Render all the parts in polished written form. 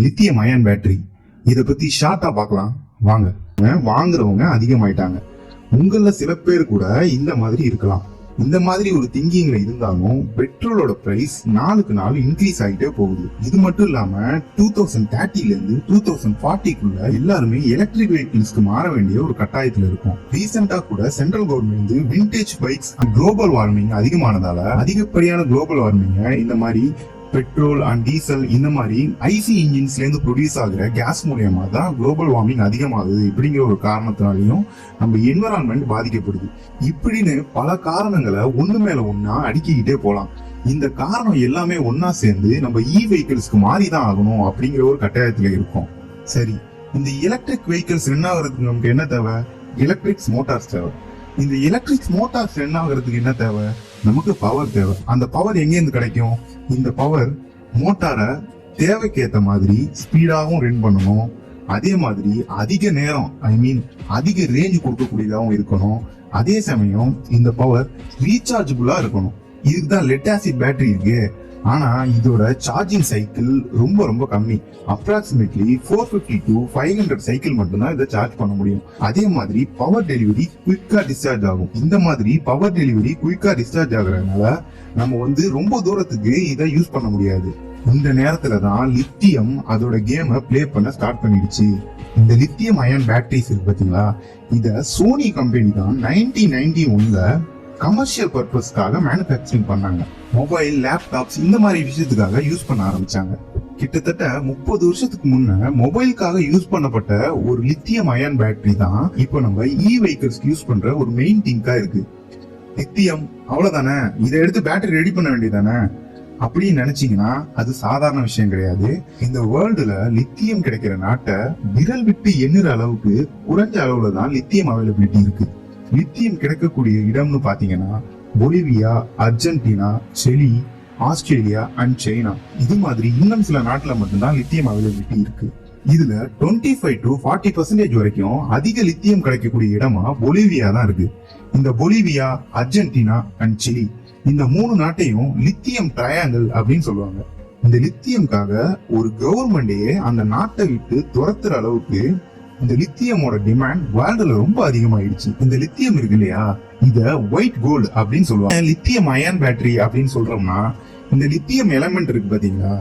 Lithium ion battery இத பத்தி ஷார்ட்டா பார்க்கலாம் வாங்க. வாங்குறவங்க அதிகமாயிட்டாங்க. உங்கள சில பேர் கூட இந்த மாதிரி இருக்கலாம். இந்த மாதிரி ஒரு திங்கிங்ல இருந்தாலும் பெட்ரோலோட பிரைஸ் நாளுக்கு நாள் இன்க்ரீஸ் ஆகிட்டே போகுது. இது மட்டும் இல்லாம 2030ல இருந்து 2040க்குள்ள எல்லாருமே எலக்ட்ரிக் வெஹிக்கிள்ஸ்க்கு மாற வேண்டிய ஒரு கட்டாயத்துல இருக்கும். ரீசெண்டா கூட central government vintage bikes global warming அதிகமானதால அதிகப்படியான குளோபல் வார்மிங் இந்த மாதிரி பெட்ரோல் அண்ட் டீசல் இந்த மாதிரி ஐசி இன்ஜின்ஸ்ல இருந்து ப்ரொடியூஸ் ஆகுற கேஸ் மூலியமா தான் குளோபல் வார்மிங் அதிகமாகுது. இப்படிங்கிற ஒரு காரணத்தினாலையும் நம்ம என்விரான்மெண்ட் பாதிக்கப்படுது. இப்படின்னு பல காரணங்களை ஒண்ணு மேல ஒன்னா அடுக்கிக்கிட்டே போலாம். இந்த காரணம் எல்லாமே ஒன்னா சேர்ந்து நம்ம வெஹிக்கிள்ஸ்க்கு மாறிதான் ஆகணும் அப்படிங்கிற ஒரு கட்டாயத்துல இருக்கும். சரி, இந்த எலக்ட்ரிக் வெஹிக்கிள்ஸ் என்ன ஆகுறதுக்கு நமக்கு என்ன தேவை? எலக்ட்ரிக் மோட்டார்ஸ் தேவை. இந்த எலக்ட்ரிக் மோட்டார்ஸ் என்ன ஆகுறதுக்கு என்ன தேவை? நமக்கு பவர் தேவை. அந்த பவர் எங்க இருந்து கிடைக்கும்? இந்த பவர் மோட்டாரை தேவைக்கு ஏத்த மாதிரி ஸ்பீடாகவும் ரன் பண்ணணும். அதே மாதிரி அதிக நேரம் அதிக ரேஞ்ச் கொடுக்கக்கூடியதாகவும் இருக்கணும். அதே சமயம் இந்த பவர் ரீசார்ஜபிளா இருக்கணும். இதுக்கு தான் லெட் ஆசிட் பேட்டரி இருக்கு. ஆனா இதோட சார்ஜிங் சைக்கிள் ரொம்ப ரொம்ப கம்மி. அப்ராக்சிமேட்லி 450 to 500 சைக்கிள் மட்டும்தான் இதை சார்ஜ் பண்ண முடியும். அதே மாதிரி பவர் டெலிவரி குயிக்கா டிஸ்சார்ஜ் ஆகும். இந்த மாதிரி பவர் டெலிவரி குயிக்கா டிஸ்சார்ஜ் ஆகுறதுனால நம்ம ரொம்ப தூரத்துக்கு இதை யூஸ் பண்ண முடியாது. இந்த நேரத்துல தான் லித்தியம் அதோட கேமை பிளே பண்ண ஸ்டார்ட் பண்ணிடுச்சு. இந்த லித்தியம் அயன் பேட்டரிஸ் இருக்கு பாத்தீங்களா, இத சோனி கம்பெனி தான் 1991ல கமர்ஷியல் பர்பஸ்க்காக மேனுஃபேக்சரிங் பண்ணாங்க. மொபைல், லேப்டாப்ஸ் இந்த மாதிரி விஷயத்துக்காக யூஸ் பண்ண ஆரம்பிச்சாங்க. கிட்டத்தட்ட 30 வருஷத்துக்கு முன்ன மொபைலுக்காக யூஸ் பண்ணப்பட்ட ஒரு லித்தியம் அயன் பேட்டரி தான் இப்போ நம்ம வெஹிக்கிள்ஸ் யூஸ் பண்ற ஒரு மெயின் திங்கா இருக்கு. லித்தியம் அவ்வளவுதானே, இதை எடுத்து பேட்டரி ரெடி பண்ண வேண்டியதானே அப்படின்னு நினைச்சீங்கன்னா அது சாதாரண விஷயம் கிடையாது. இந்த வேர்ல்டுல லித்தியம் கிடைக்கிற நாட்டை விரல் விட்டு எண்ணுற அளவுக்கு குறைஞ்ச அளவுல தான் லித்தியம் அவைலபிலிட்டி இருக்கு. லித்தியம் கிடைக்கக்கூடிய இடம்னு பாத்தீங்கன்னா Bolivia, Argentina, Chile, Australia and China இது மாதிரி இன்னும் சில நாட்டுல மட்டும்தான் லித்தியம் அவைலபிலிட்டி இருக்கு. இதுல 25 to 40% வரைக்கும் அதிக லித்தியம் கிடைக்கக்கூடிய இடமா பொலிவியா தான் இருக்கு. இந்த பொலிவியா, அர்ஜென்டினா அண்ட் சிலி இந்த 3 நாட்டையும் லித்தியம் ட்ரையாங்கிள் அப்படின்னு சொல்லுவாங்க. இந்த லித்தியம்காக ஒரு கவர்மெண்டே அந்த நாட்டை விட்டு துரத்துற அளவுக்கு இந்த லித்தியமோட டிமாண்ட் வேர்ல்டுல ரொம்ப அதிகமாயிடுச்சு. இந்த லித்தியம் இருக்கு இல்லையா, இத ஒயிட் கோல்டு அப்படின்னு சொல்லுவாங்க. லித்தியம் அயன் பேட்டரி அப்படின்னு சொல்றோம்னா இந்த லித்தியம் எலமெண்ட் இருக்கு பாத்தீங்களா,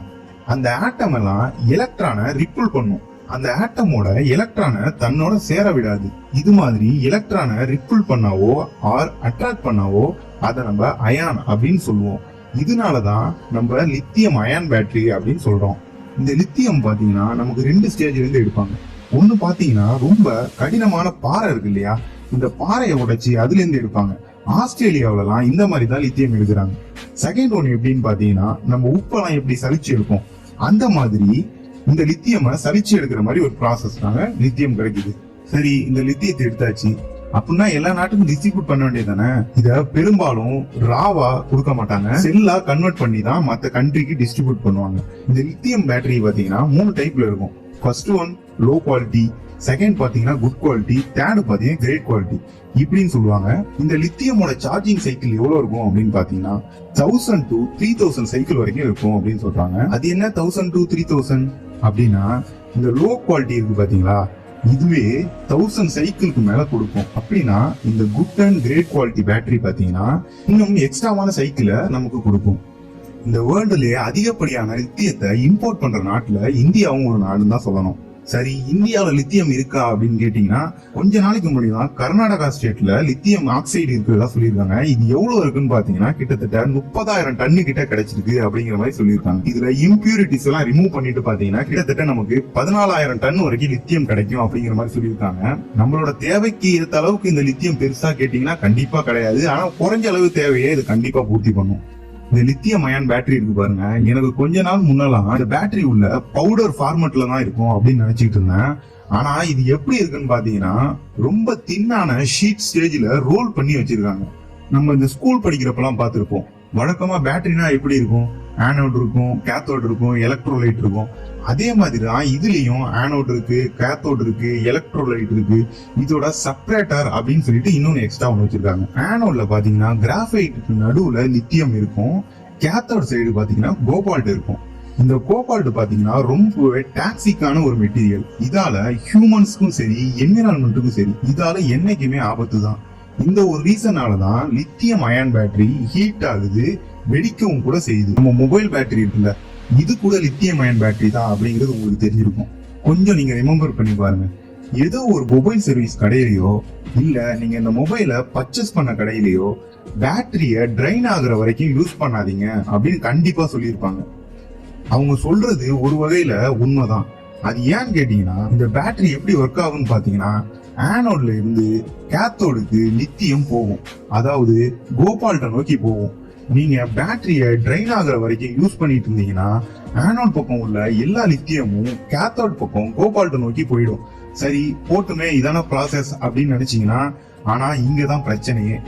அந்த ஆட்டம் எல்லாம் எலக்ட்ரானை ரிப்புல் பண்ணும். அந்த ஆட்டமோட எலக்ட்ரானை தன்னோட சேர விடாது. இது மாதிரி எலக்ட்ரானை ரிப்புல் பண்ணாவோ ஆர் அட்ராக்ட் பண்ணாவோ அதை நம்ம அயான் அப்படின்னு சொல்லுவோம். இதனாலதான் நம்ம லித்தியம் அயன் பேட்டரி அப்படின்னு சொல்றோம். இந்த லித்தியம் பாத்தீங்கன்னா நமக்கு 2 ஸ்டேஜ்ல இருந்து எடுப்பாங்க. ஒண்ணு பாத்தீங்கன்னா ரொம்ப கடினமான பாறை இருக்கு இல்லையா, இந்த பாறையை உடைச்சு அதுல இருந்து எடுப்பாங்க. ஆஸ்திரேலியாவிலாம் இந்த மாதிரி தான் லித்தியம் எடுக்கிறாங்க. செகண்ட் ஒன் எப்படின்னு பாத்தீங்கன்னா நம்ம உப்பெல்லாம் எப்படி சலிச்சு எடுப்போம் அந்த மாதிரி இந்த லித்தியம் சலிச்சு எடுக்கிற மாதிரி ஒரு ப்ராசஸ் லித்தியம் கிடைக்குது. சரி, இந்த லித்தியத்தை எடுத்தாச்சு அப்படின்னா எல்லா நாட்டுக்கும் டிஸ்ட்ரிபியூட் பண்ண வேண்டியதானே. இத பெரும்பாலும் ராவா கொடுக்க மாட்டாங்க, செல்லா கன்வெர்ட் பண்ணி தான் மத்த கண்ட்ரிக்கு டிஸ்ட்ரிபியூட் பண்ணுவாங்க. இந்த லித்தியம் பேட்டரி பாத்தீங்கன்னா 3 டைப்ல இருக்கும். First one low quality, second பாத்தீங்கன்னா குட் குவாலிட்டி, தேர்ட் பாத்தீங்கன்னா கிரேட் குவாலிட்டி இப்படின்னு சொல்லுவாங்க. இந்த லித்தியமோட சார்ஜிங் சைக்கிள் எவ்வளவு இருக்கும் அப்படின்னு பாத்தீங்கன்னா 1000 to 3000 சைக்கிள் வரைக்கும் இருக்கும் அப்படின்னு சொல்றாங்க. அது என்ன 1000 to 3000 அப்படின்னா, இந்த லோ குவாலிட்டி இருக்கு பாத்தீங்களா, இதுவே 1000 சைக்கிளுக்கு மேல கொடுக்கும். அப்படின்னா இந்த good and great quality battery பாத்தீங்கன்னா இன்னும் எக்ஸ்ட்ராவான சைக்கிளை நமக்கு கொடுக்கும். இந்த வேர்ல்டுலயே அதிகப்படியான லித்தியத்தை இம்போர்ட் பண்ற நாட்டுல இந்தியாவும் ஒரு நாடுன்னு தான் சொல்லணும். சரி, இந்தியாவில லித்தியம் இருக்கா அப்படின்னு கேட்டீங்கன்னா கொஞ்ச நாளைக்கு முன்னாடி தான் கர்நாடகா ஸ்டேட்ல லித்தியம் ஆக்சைடு இருக்கிறதா சொல்லியிருக்காங்க. இது எவ்வளவு இருக்குன்னு பாத்தீங்கன்னா கிட்டத்தட்ட 30,000 டன்னு கிட்ட கிடைச்சிருக்கு அப்படிங்கிற மாதிரி சொல்லியிருக்காங்க. இதுல இம்பியூரிட்டிஸ் எல்லாம் ரிமூவ் பண்ணிட்டு பாத்தீங்கன்னா கிட்டத்தட்ட நமக்கு 14,000 டன் வரைக்கும் லித்தியம் கிடைக்கும் அப்படிங்கிற மாதிரி சொல்லியிருக்காங்க. நம்மளோட தேவைக்கு ஏற்ற அளவுக்கு இந்த லித்தியம் பெருசா கேட்டீங்கன்னா கண்டிப்பா கிடையாது. ஆனா குறைஞ்ச அளவு தேவையே இது கண்டிப்பா பூர்த்தி பண்ணும். இந்த லித்தியம் அயன் பேட்டரி இருக்கு பாருங்க, எனக்கு கொஞ்ச நாள் முன்னெல்லாம் இந்த பேட்டரி உள்ள பவுடர் ஃபார்மட்ல தான் இருக்கும் அப்படின்னு நினைச்சிட்டு இருந்தேன். ஆனா இது எப்படி இருக்குன்னு பாத்தீங்கன்னா ரொம்ப தின்னான ஷீட் ஸ்டேஜ்ல ரோல் பண்ணி வச்சிருக்காங்க. நம்ம இந்த ஸ்கூல் படிக்கிறப்பெல்லாம் பார்த்திருப்போம். வழக்கமா பேட்டரினா எப்படி இருக்கும், ஆனோட் இருக்கும், கேத்தோட் இருக்கும், எலக்ட்ரோலைட் இருக்கும். அதே மாதிரிதான் இதுலயும் ஆனோட் இருக்கு, கேத்தோட் இருக்கு, எலக்ட்ரோலைட் இருக்கு. இதோட செப்பரேட்டர் அப்படின்னு சொல்லிட்டு இன்னொன்னு எக்ஸ்ட்ரா ஒன்று வச்சிருக்காங்க. ஆனோட்ல பாத்தீங்கன்னா கிராஃபைட்டுக்கு நடுவுல லித்தியம் இருக்கும், கேத்தோட் சைடு பாத்தீங்கன்னா கோபால்ட் இருக்கும். இந்த கோபால்ட் பாத்தீங்கன்னா ரொம்பவே டாக்ஸிக்கான ஒரு மெட்டீரியல். இதால ஹியூமன்ஸ்க்கும் சரி என்விரான்மெண்ட்டுக்கும் சரி இதால என்னைக்குமே ஆபத்து தான். இந்த ஒரு ரீசனாலதான் லித்தியம் அயன் பேட்டரி ஹீட் ஆகுது, வெடிக்கவும் கூட செய்யுது. நம்ம மொபைல் பேட்டரி இருக்குல்ல, இது கூட லித்தியம் அயன் பேட்டரி தான் அப்படிங்கிறது உங்களுக்கு தெரிஞ்சிருக்கும். கொஞ்சம் நீங்க ரிமெம்பர் பண்ணி பாருங்க. ஏதோ ஒரு மொபைல் சர்வீஸ் கடையிலயோ இல்ல நீங்க இந்த மொபைலை பர்ச்சேஸ் பண்ண கடையிலயோ பேட்டரிய ட்ரைன் ஆகுற வரைக்கும் யூஸ் பண்ணாதீங்க அப்படின்னு கண்டிப்பா சொல்லியிருப்பாங்க. அவங்க சொல்றது ஒரு வகையில உண்மைதான். அது ஏன்னு கேட்டீங்கன்னா, இந்த பேட்டரி எப்படி ஒர்க் ஆகும்னு பாத்தீங்கன்னா, ஆனோட்ல இருந்து கேத்தோடுக்கு லித்தியம் போகும், அதாவது கோபால்ட்டை நோக்கி போகும். நீங்க பேட்டரிய ட்ரைன் ஆகுற வரைக்கும் யூஸ் பண்ணிட்டு இருந்தீங்கன்னா ஆனோட் பக்கம் உள்ள எல்லா லித்தியமும் கேத்தோட் பக்கம் கோபால்ட்டை நோக்கி போயிடும். சரி போட்டுமே இதான ப்ராசஸ் அப்படின்னு நினைச்சீங்கன்னா, ஆனா இங்கதான் பிரச்சனையே.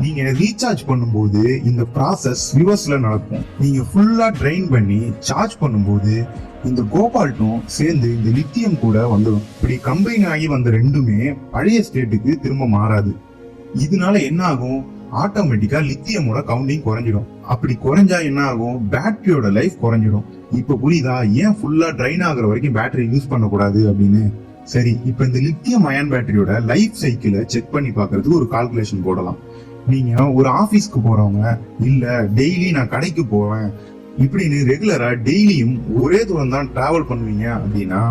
நீங்க ரீசார்ஜ் பண்ணும்போது இந்த ப்ராசஸ் ரிவர்ஸ்ல நடக்கும். நீங்க ஃபுல்லா ட்ரைன் பண்ணி சார்ஜ் பண்ணும்போது இந்த கோபால்ட்டும் சேர்ந்து இந்த லித்தியம் கூட வந்துடும். இப்படி கம்பைன் ஆகி வந்த ரெண்டுமே பழைய ஸ்டேட்டுக்கு திரும்ப மாறாது. இதனால என்ன ஆகும், ஆட்டோமேட்டிக்கா லித்தியமோட கவுண்டிங் குறைஞ்சிடும். அப்படி குறைஞ்சா என்ன ஆகும், பேட்டரியோட லைஃப் குறைஞ்சிடும். இப்ப புரியுதா ஏன் ஃபுல்லா ட்ரைன் ஆகுற வரைக்கும் பேட்டரி யூஸ் பண்ணக்கூடாது அப்படின்னு? சரி, இப்ப இந்த லித்தியம் அயன் பேட்டரியோட லைஃப் சைக்கிளை செக் பண்ணி பாக்குறதுக்கு ஒரு கால்குலேஷன் போடலாம். நீங்க ஒரு ஆபீஸ்க்கு போறவங்க இல்ல டெய்லி நான் கடைக்கு போவேன் இப்படின்னு ரெகுலரா டெய்லியும் ஒரே தூரம் தான் டிராவல் பண்ணுவீங்க அப்படின்னா,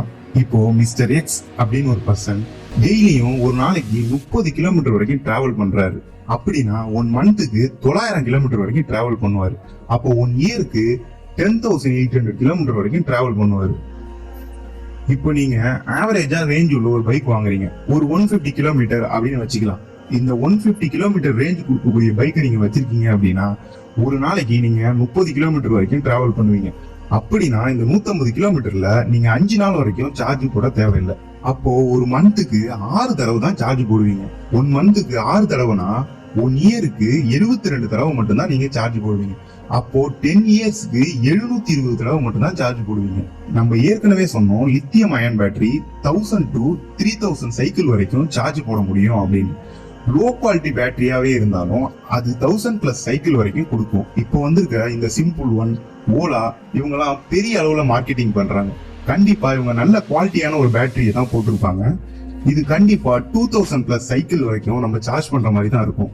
இப்போ மிஸ்டர் எக்ஸ் அப்படின்னு ஒரு பர்சன் டெய்லியும் ஒரு நாளைக்கு 30 கிலோமீட்டர் வரைக்கும் டிராவல் பண்றாரு. அப்படின்னா 1 மந்த்துக்கு 900 கிலோமீட்டர் வரைக்கும் டிராவல் பண்ணுவாரு. அப்போ 1 இயருக்கு 10,800 கிலோமீட்டர் வரைக்கும் டிராவல் பண்ணுவாரு. இப்போ நீங்க ஆவரேஜா ரேஞ்ச் உள்ள ஒரு பைக் வாங்குறீங்க, ஒரு 150 கிலோமீட்டர் அப்படின்னு வச்சுக்கலாம். இந்த 150 கிலோமீட்டர் ரேஞ்ச் கொடுக்கக்கூடிய பைக்கை நீங்க வச்சிருக்கீங்க அப்படின்னா ஒரு நாளைக்கு நீங்க 30 கிலோமீட்டர் வரைக்கும் டிராவல் பண்ணுவீங்க. அப்படின்னா இந்த 150 கிலோமீட்டர்ல நீங்க 5 நாள் வரைக்கும் சார்ஜ் போட தேவையில்லை. அப்போ ஒரு மந்த்துக்கு 6 தடவை தான் சார்ஜ் போடுவீங்க. 1 மந்த்துக்கு 6 தடவைனா 1 இயருக்கு 72 தடவை மட்டும்தான் நீங்க சார்ஜ் போடுவீங்க. அப்போ 10 இயர்ஸ்க்கு 720 தடவை மட்டும்தான் சார்ஜ் போடுவீங்க. நம்ம ஏற்கனவே சொன்னோம் lithium ion battery 1000 to 3000 cycle வரைக்கும் சார்ஜ் போட முடியும் அப்படின்னு. லோ குவாலிட்டி பேட்டரியாவே இருந்தாலும் அது 1000+ சைக்கிள் வரைக்கும் கொடுக்கும். இப்போ வந்திருக்க இந்த சிம்பிள் ஒன், ஓலா இவங்கெல்லாம் பெரிய அளவுல மார்க்கெட்டிங் பண்றாங்க. கண்டிப்பா இவங்க நல்ல குவாலிட்டியான ஒரு பேட்டரியை தான் போட்டிருப்பாங்க. இது கண்டிப்பா 2000+ சைக்கிள் வரைக்கும் நம்ம சார்ஜ் பண்ற மாதிரி தான் இருக்கும்.